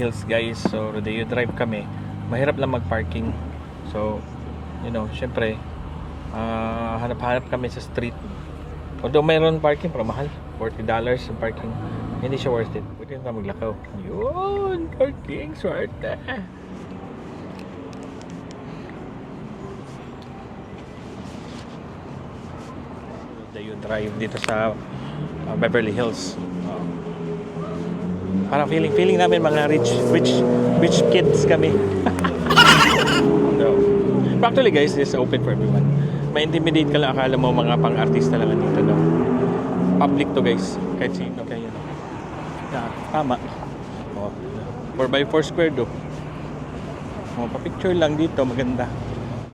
Hills guys. So Rodeo Drive kami. Mahirap lang mag-parking. So, you know, syempre hanap-hanap kami sa street. Although mayroon parking pero mahal. $40 yung parking. Hindi siya worth it. Pwede na maglakaw. Yun! Parking! Swerte! Rodeo Drive dito sa Beverly Hills. Parang feeling namin mga rich kids kami. So, actually guys, this is open for everyone. Ma-intimidate ka lang, akala mo mga pang-artista lang dito, no? Public to guys, kahit sino kayo. Yeah, tama. Oh, 4x4 square do. Oh, pa-picture lang dito, maganda.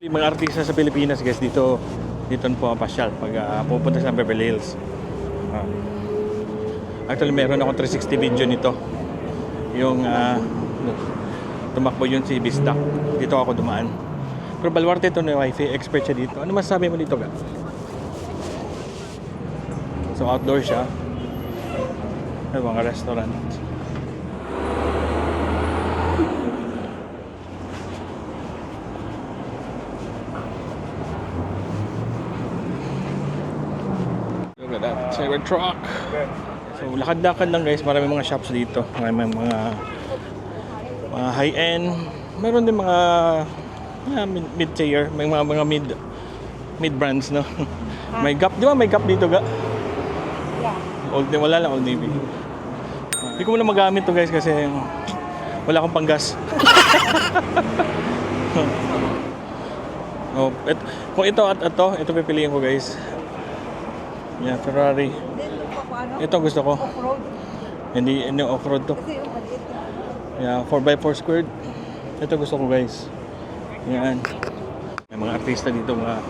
Yung mga artista sa Pilipinas guys, dito po pasyal pag pupunta sa Beverly Hills. Actually meron ako 360 video nito. Yung tumakbo yun si Bisdak. Dito ako dumaan. Pero Baluarte ito na wifi, expert siya dito. Ano masasabi mo dito ga? So outdoor siya. May mga restaurant. Look at that Cybertruck. So lakad-lakad lang guys, maraming mga shops dito. Maraming mga high-end. Meron din mga mid-tier, may mga mid brands, no. May Gap, di ba may Gap dito ga? Yeah. Wala lang Old Navy. Hindi ko muna magamit to guys kasi wala akong panggas. Oh, kung ito at ito pipiliin ko guys. Yeah, Ferrari. Ito gusto ko. Hindi off-road to. Yeah, 4x4 squared. Ito gusto ko guys. Yan. May mga artista dito, mga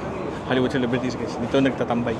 Hollywood celebrities guys. Dito nagtatambay.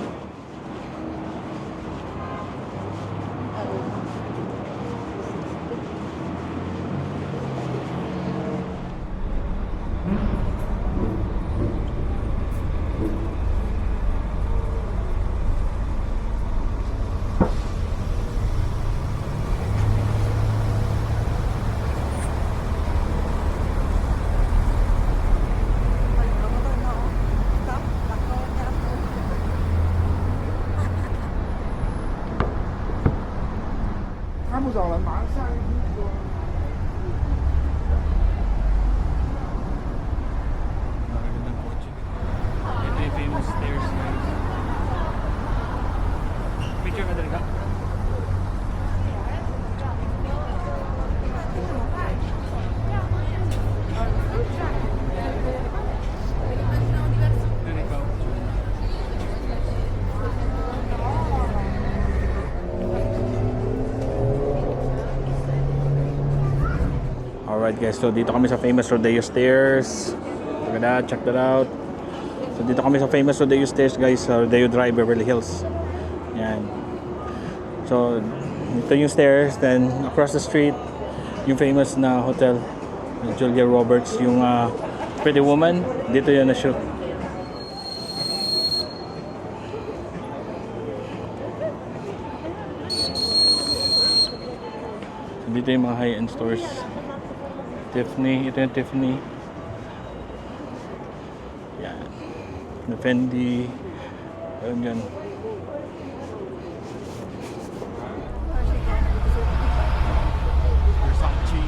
Alright guys, so dito kami sa famous Rodeo Stairs. Look at that, check that out. So dito kami sa famous Rodeo Stairs guys, sa Rodeo Drive, Beverly Hills. Yan. So ito yung stairs, then across the street yung famous na hotel, Julia Roberts, yung Pretty Woman. Dito yun na shoot. So dito yung mga high-end stores. Tiffany, ito yung Tiffany. Yan. Fendi. Ayun yan. Versace.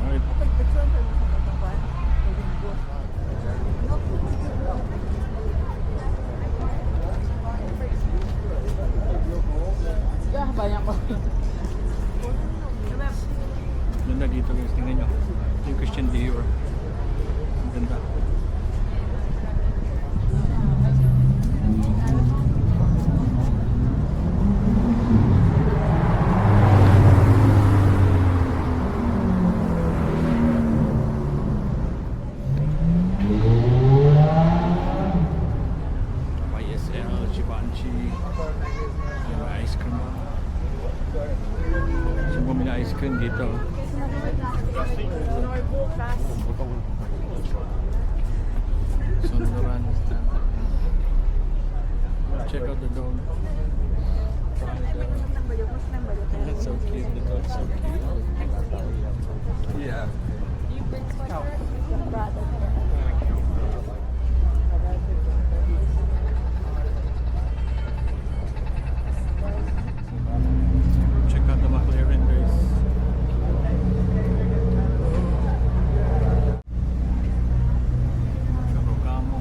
Alright. Banyak ko. Ganda dito guys, tingnan nyo. Yung Christian Dior. Ang ganda. YSL, Givenchy. Yung ice cream. So bumili ice cream dito. Sunduran. Check out the dog. That's so cute. The dog's so cute. Yeah. Check out the McLaren guys. Karugamo.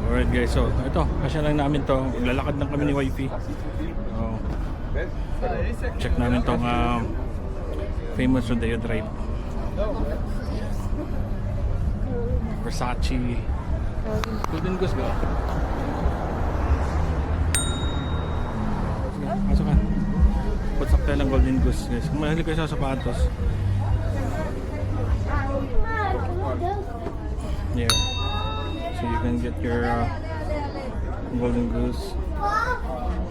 Alright guys, so ito, kasya lang namin to. Lalakad lang kami ni wifey. So, check namin tong famous Rodeo Drive. Versace. Golden Goose ba? Masok ka. Putsak tayo ng Golden Goose guys. Kung mahilig kayo sa sapatos. Yeah. So you can get your Golden Goose.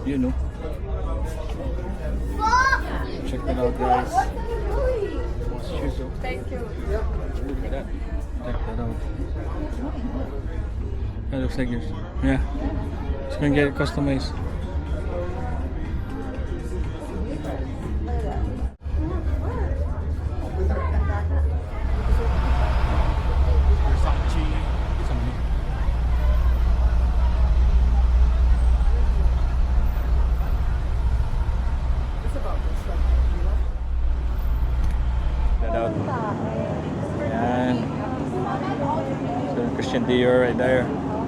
You know. Check it out guys. Shoes. Thank you. Look at that. Check that out. That looks like yours. Yeah. So you can get it customized. Versace. Something. That out. Yan. So, Christian Dior right there.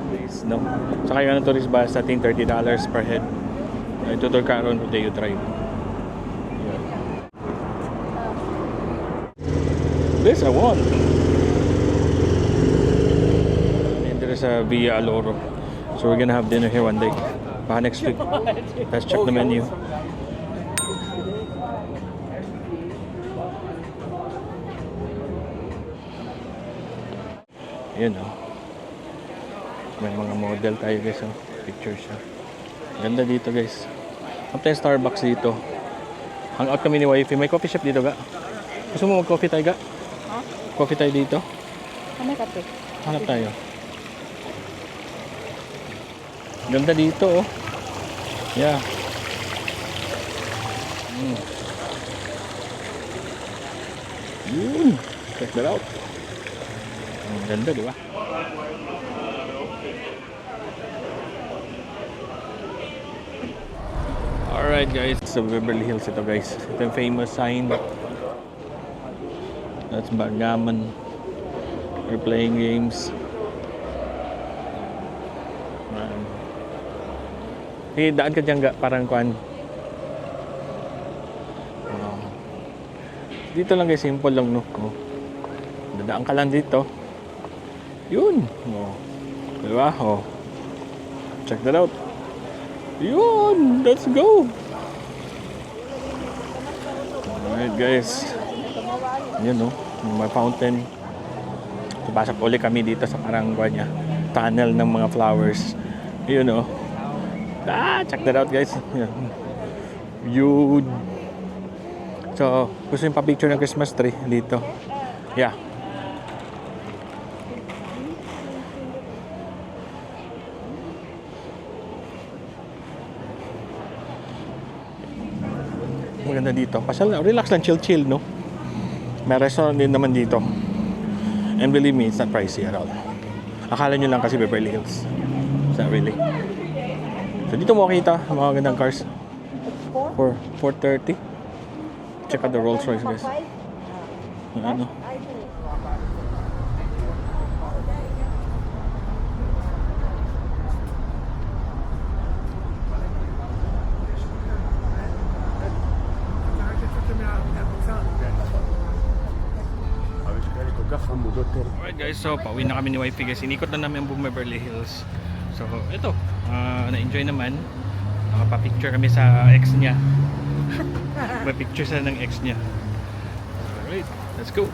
Nice, no? Saka yung tourist bus natin $30 per head. Itutur ka around Rodeo Drive. Yeah. This I want. And there is a Via Aloro. So we're gonna have dinner here one day. Baka next week. Let's check the menu. Yun oh. May mga model tayo guys oh. Pictures siya. Ganda dito guys. Up tayo Starbucks dito. Hangout kami ni wifey. May coffee shop dito ga. Gusto mo mag-coffee tayo ga? Huh? Coffee tayo dito. Ano kape? Hanap tayo. Ganda dito oh. Yeah. Yun. Check that out. Ang ganda, di ba? Alright guys, sa Beverly Hills ito guys. Ito yung famous sign. That's backgammon. We're playing games. Hey, daan ka dyan parang kuan. Dito lang guys, simple lang no. Dadaan ka lang dito. Yun. Oh. Diba? Oh. Check that out. Yun. Let's go. Alright guys. Yun oh. May fountain. Pasok ulit kami dito sa parang niya, tunnel ng mga flowers. Yun oh. Check that out guys. Yun. So, gusto yung pa-picture ng Christmas tree dito. Yeah. Maganda dito. Pasal na, relax lang, chill no. May restaurant din naman dito. And believe me, it's not pricey at all. Akala nyo lang kasi Beverly Hills. It's not really. So dito mo makita mga gandang cars. For 430. Check out the Rolls Royce guys. Ano? Alright guys, so pauwi na kami ni wifey guys. Inikot na namin ang buong Beverly Hills. So ito, na-enjoy naman. Nakapapicture kami sa ex niya. May picture sa ng ex niya. Alright, let's go.